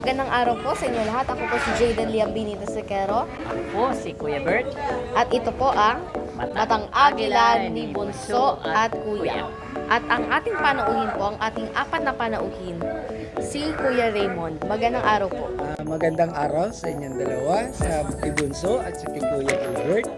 Magandang araw po sa inyo lahat. Ako po si Jayden Liambinita Sequero. Ako po si Kuya Bert. At ito po ang Matang Agila ni Bunso at Kuya. At ang ating panauhin po, ang ating apat na panauhin, si Kuya Raymond. Magandang araw po. Magandang araw sa inyong dalawa, sa kay Bunso at sa kay Kuya Albert.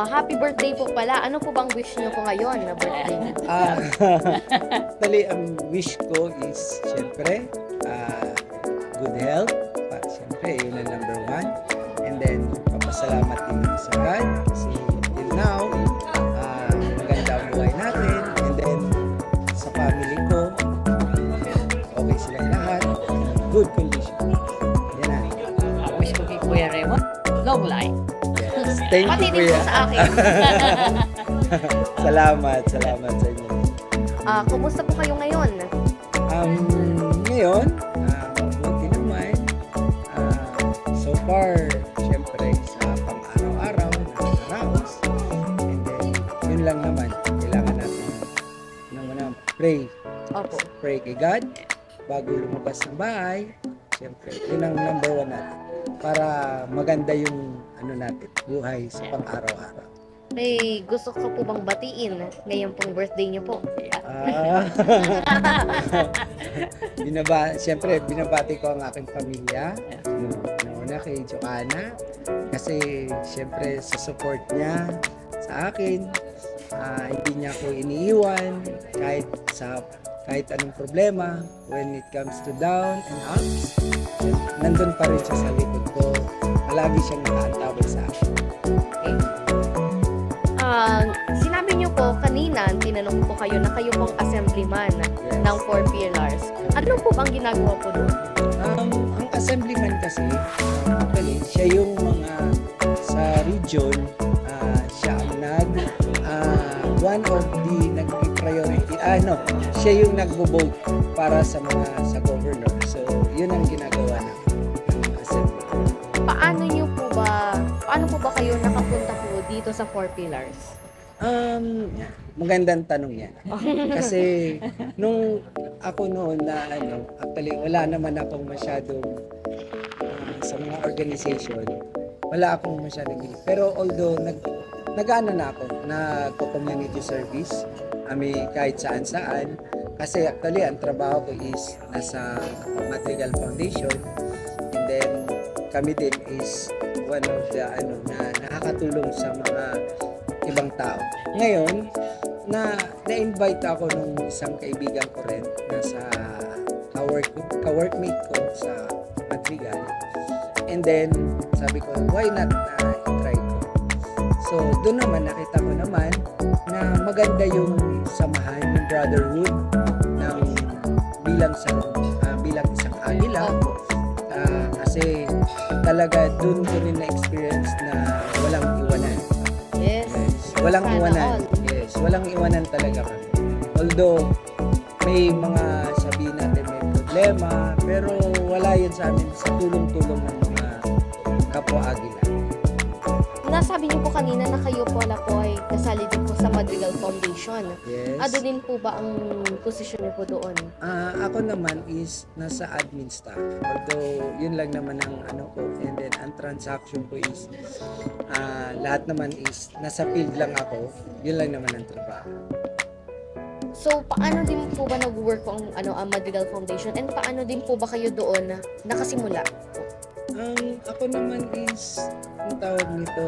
Happy birthday po pala. Ano po bang wish niyo po ngayon na birthday? Actually, ang wish ko is, syempre, good health. Syempre, yun ang number one. And then, papasalamat din sa God. Kasi, till now, maganda ang buhay natin. And then, sa family ko, okay silang lahat. Good condition. Yan na. Wish ko kay Kuya Raymond, long life. Yes. Thank Pati you, din po Kuya. sa akin. Salamat sa inyo. Kumusta po kayo ngayon? Ngayon, mabuti naman. So far, syempre, sa pang-araw-araw, nakakaraos. And then, yun lang naman. Kailangan natin muna pray. Opo. Pray kay God bago lumabas ng bahay. Syempre, yun ang number one natin. Para maganda yung natin, buhay sa pang-araw-araw. May gusto ko po bang batiin ngayon pong birthday niyo po? Siyempre, binabati ko ang aking pamilya. Una kay Joanna. Kasi, siyempre, sa support niya sa akin, hindi niya ako iniiwan kahit anong problema. When it comes to down and ups, nandun pa rin siya sa likod ko. Palagi siyang nakaantabay sa akin. Okay. Sinabi niyo po kanina, tinanong po kayo na kayo pong assemblyman ng 4 Pillars. Ano po bang ginagawa po doon? Ang assemblyman kasi, actually, siya yung mga sa region, siya ang one of the nag-priority, siya yung nagbo-vote para sa governor. So, yun ang ginagawa ng assembly. Paano po ba kayo nakapunta po dito sa 4 Pillars? Magandang tanong yan. Kasi nung ako noon actually wala naman akong masyadong sa mga organization, wala akong masyadong pero although nag-ano na ako, nagko-community service, kahit saan-saan. Kasi actually ang trabaho ko is nasa Madrigal Foundation, and then kami din is one of the na nakakatulong sa mga ibang tao. Ngayon, na-invite ako nung isang kaibigan ko rin na sa ka-workmate ko sa Madrigal. And then, sabi ko, why not try ko? So, doon naman, nakita ko naman na maganda yung samahan, yung brotherhood ng bilang isang agila. Kasi talaga doon ko rin na-experience na walang iwanan. Yes. Walang Sana iwanan. all. Yes, walang iwanan talaga kami. Although, may mga sabihin natin may problema, pero wala yun sa amin sa tulong-tulong ng mga kapwa-agila. Nasabi niyo po kanina na kayo po ay kasali din po sa Madrigal Foundation. Yes. Ano din po ba ang posisyon niyo po doon? Ako naman is nasa admin staff. Although, yun lang naman ang ko. And then, ang transaction ko is, lahat naman is, nasa field lang ako. Yun lang naman ang trabaho. So, paano din po ba nag-work po ang Madrigal Foundation? And paano din po ba kayo doon nakasimula? Ako naman is, ang tawag nito,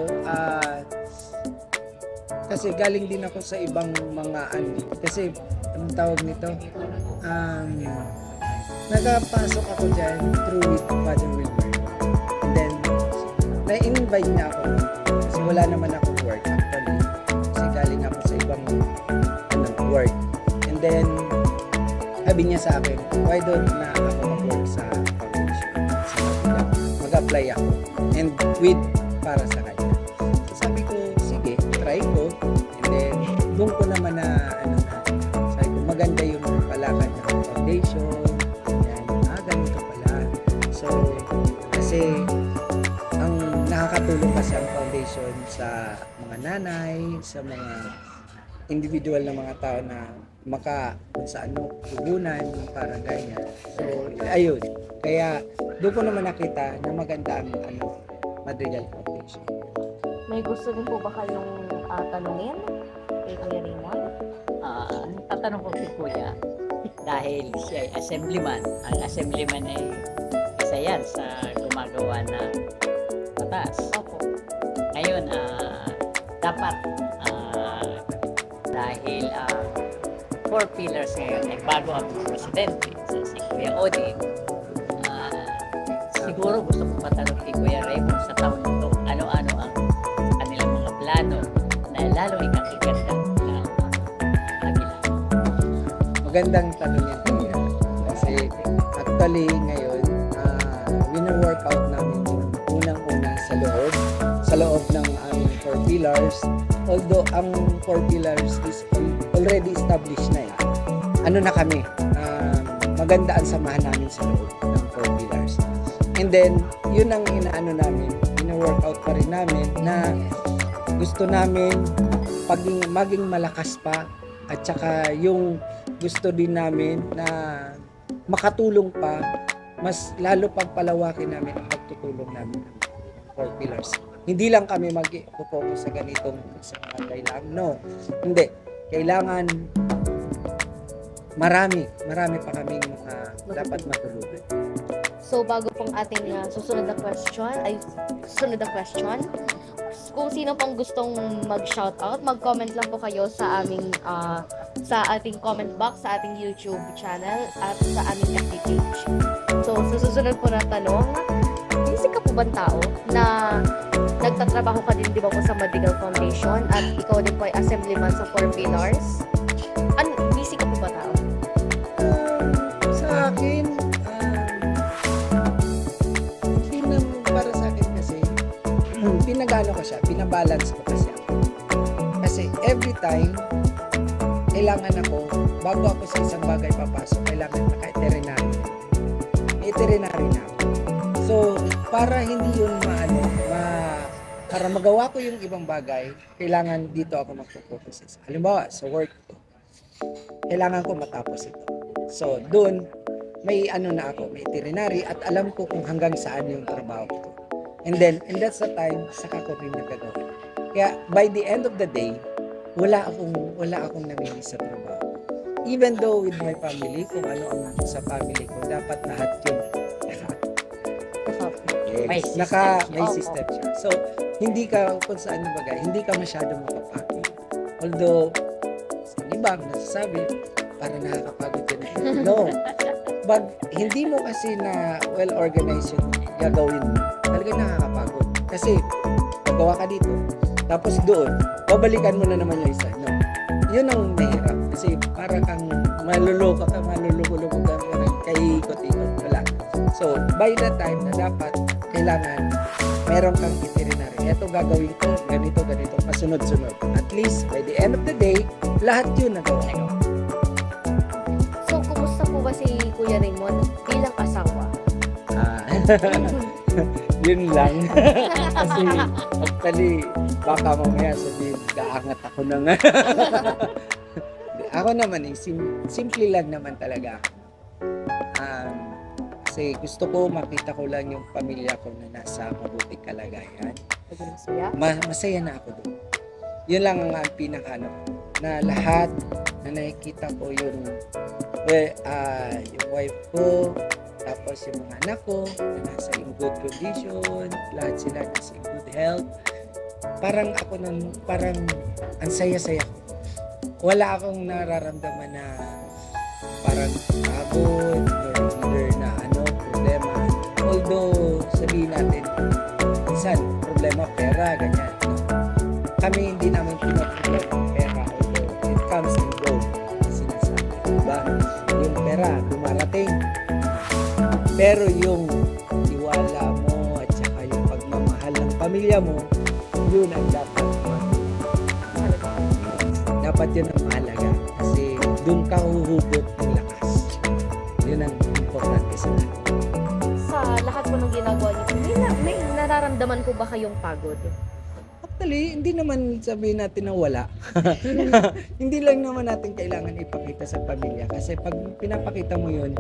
kasi galing din ako sa ibang mga kasi ang tawag nito, nagapasok ako dyan through with Father Wilmer. And then, na-invite niya ako kasi wala naman akong work actually. Kasi galing ako sa ibang work. And then, sabi niya sa akin, why don't na ako mag-work sa foundation? Mag-apply ako. And para sa kanya. So, sabi ko, sige, try ko. And then, doon ko naman sabi ko, maganda yung palakad ng foundation. Yan, ganito pala. So, kasi, ang nakakatulong kasi ang foundation sa mga nanay, sa mga individual na mga tao na kung saan mo puhunan, parang ganyan. So, ayun. Kaya, doon ko naman nakita na maganda ang Madrigal Foundation. May gusto din po ba kayong tanungin kay Kuya Raymond? Ang tatanong ko kay Kuya, dahil siya ay assemblyman, ang assemblyman ay isa yan sa gumagawa ng batas. Opo. Ngayon, dapat dahil 4 pillars ngayon ay bago ang presidente, si Kuya Odin, siguro gusto ko patanong kay Kuya Raymond sa taon ito, ano-ano ang kanilang mga plano na lalo ikakaganda ng Agila. Magandang tanong yan, Kuya. Kasi, actually, ngayon, wino-workout namin yung unang-una sa loob ng aming 4 pillars. Although, ang 4 pillars is already established na yan. Ano na kami, maganda ang samahan namin sa loob ng 4 pillars. And then, yun ang inaano namin, wino-workout pa rin namin na gusto namin maging malakas pa at saka yung gusto din namin na makatulong pa, mas lalo pang palawakin namin ang pagtutulong namin ng 4 pillars. Hindi lang kami mag-focus sa ganitong sa bagay lang. No, hindi. Kailangan marami pa kaming mga dapat matulungan. So, bago pong ating susunod na question, kung sino pong gustong mag-shoutout, mag-comment lang po kayo sa aming sa ating comment box, sa ating YouTube channel, at sa aming FB page. So, sa susunod po na tanong, isip ka po bang tao na nagtatrabaho ka din, di ba po, sa Madrigal Foundation at ikaw din po ay assemblyman sa 4 pillars? Busy ka po ba tao? Sa akin, hindi na para sa akin kasi pinagano ko siya, pinabalance ko kasi ako. Kasi every time kailangan ako, bago ako sa isang bagay papasok, kailangan naka-veterinary. May veterinary na ako. So, para hindi yun para magawa ko yung ibang bagay, kailangan dito ako magpo-focus. Halimbawa, sa work ko, kailangan ko matapos ito. So, doon, may na ako, may veterinary at alam ko kung hanggang saan yung trabaho ko. And that's the time, saka ko rin nagagawa. Kaya, by the end of the day, wala akong namimiss sa trabaho. Even though with my family, kung ano ang sa family ko, dapat lahat yun. May May siya. system siya. So, hindi ka, kung saan na bagay, hindi ka masyadong makapagod. Although, sa iba, nasasabi, para nakakapagod yun. No. But, hindi mo kasi na well-organized yung gagawin mo. Talaga nakakapagod. Kasi, magawa ka dito. Tapos doon, babalikan mo na naman yung isa. No. Yun ang mahirap. Kasi, para kang maluloko ka, kay ikot-ikot. Wala. So, by the time na dapat, kailangan meron kang veterinary. Ito gagawin ko, ganito, pasunod-sunod. At least, by the end of the day, lahat yun nagawa. So, kumusta po ba si Kuya Raymond bilang asawa? Yun lang. Kasi, actually, baka mamaya sabihin, kaangat ako na nga. Ako naman, simple lang naman talaga. Kasi gusto ko, makita ko lang yung pamilya ko na nasa mabuting kalagayan. Masaya na ako doon. Yun lang ang na lahat na nakikita ko yung wife ko, tapos yung mga anak ko na nasa in good condition, lahat sila nasa in good health. Parang ako parang ang saya-saya ko. Wala akong nararamdaman na parang pagod or na problema. Although sabihin natin, minsan problema pera, ganyan. Kami hindi namin pinoproblema ang pera, although it comes and goes. Sinasabi, diba? Yung pera, dumarating. Pero yung tiwala mo at saka yung pagmamahal ng pamilya mo, yun ang dapat yun ang mahalaga. Kasi doon ka huhugot ng lakas. Yun ang importante sa lahat. Sa lahat po ng ginagawa niyo, may nararamdaman po ba kayong pagod? Actually, hindi naman sabihin natin na wala. Hindi lang naman natin kailangan ipakita sa pamilya. Kasi pag pinapakita mo yun,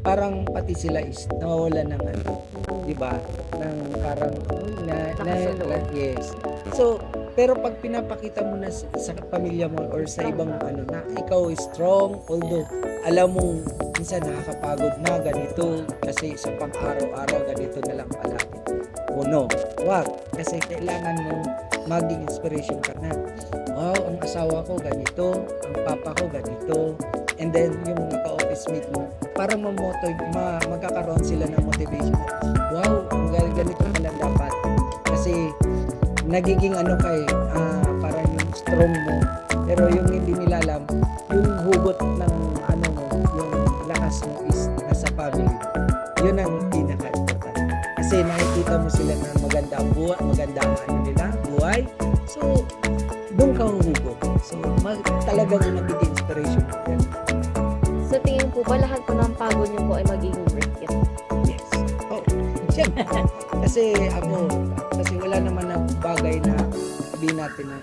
parang pati sila is nawawala ng ano, di ba? Ng parang, yes. So, pero pag pinapakita mo na sa pamilya mo or sa ibang ano na ikaw is strong, although alam mo minsan nakakapagod na ganito kasi sa pang-araw-araw ganito na lang palagi. O no, wag. Kasi kailangan mong maging inspiration ka na. Wow, ang asawa ko ganito, ang papa ko ganito, and then yung mga ka-office mate mo, para magkakaroon sila ng motivation. Wow, ang ganito pala dapat. Kasi nagiging ano kay parang yung strong mo, pero yung hindi nila alam, yung hugot ng ano mo, yung lakas mo is nasa family mo. Yun ang pinaka-important. Kasi nakikita mo sila na maganda ang buhay, maganda ang ano nila, buhay. So, doon ka huhugot. So, talagang nagiging inspiration mo. Yan. Sa tingin po ba lahat po ng pagod niyo po ay magiging worth it? Yes. Oh, siyempre. Kasi kasi wala naman na bagay na sabihin natin na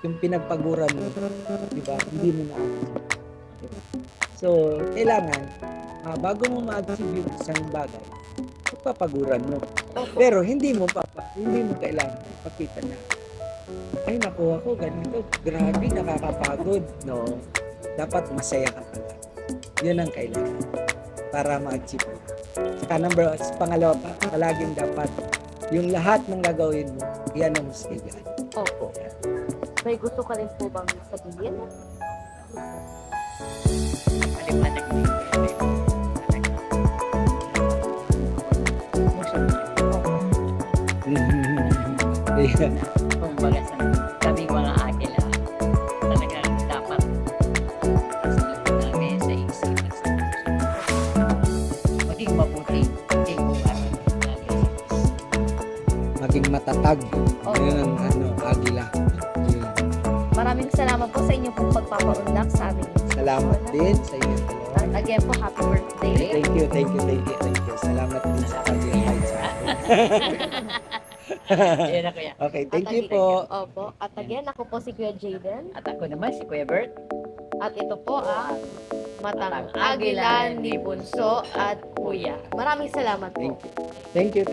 yung pinagpaguran mo, di ba, hindi mo na-achieve. Diba? So, kailangan, bago mo ma-achieve yung isang bagay, papaguran mo. Pero hindi mo kailangan ipakita na, ay nakuha ko, ganito, grabe, nakakapagod. No, dapat masaya ka pala. Yun ang kailangan para ma-achieve mo. Saka pangalawa pa, palaging dapat yung lahat ng gagawin mo, yan ang mustigyan. Opo. May gusto ka rin po bang sabihin? Maliwanag din. Kung baga sabi mga akila, talagang dapat sasagot namin sa isipan sa maging mabuti, maging bukas, Maging matatag. Yun ang agila. Yun. Maraming salamat po sa inyo pong pagpapaunlak sa amin. Salamat din sa inyo dalawa. At again po, happy birthday. Thank you. Salamat din sa pag-invite sa akin. Yan na kuya. Okay, thank At you again- po. Opo. At again, ako po si Kuya Jaden. At ako naman si Kuya Bert. At ito po ang Matang Agilan ni Bunso at Kuya. Maraming salamat po. Thank you.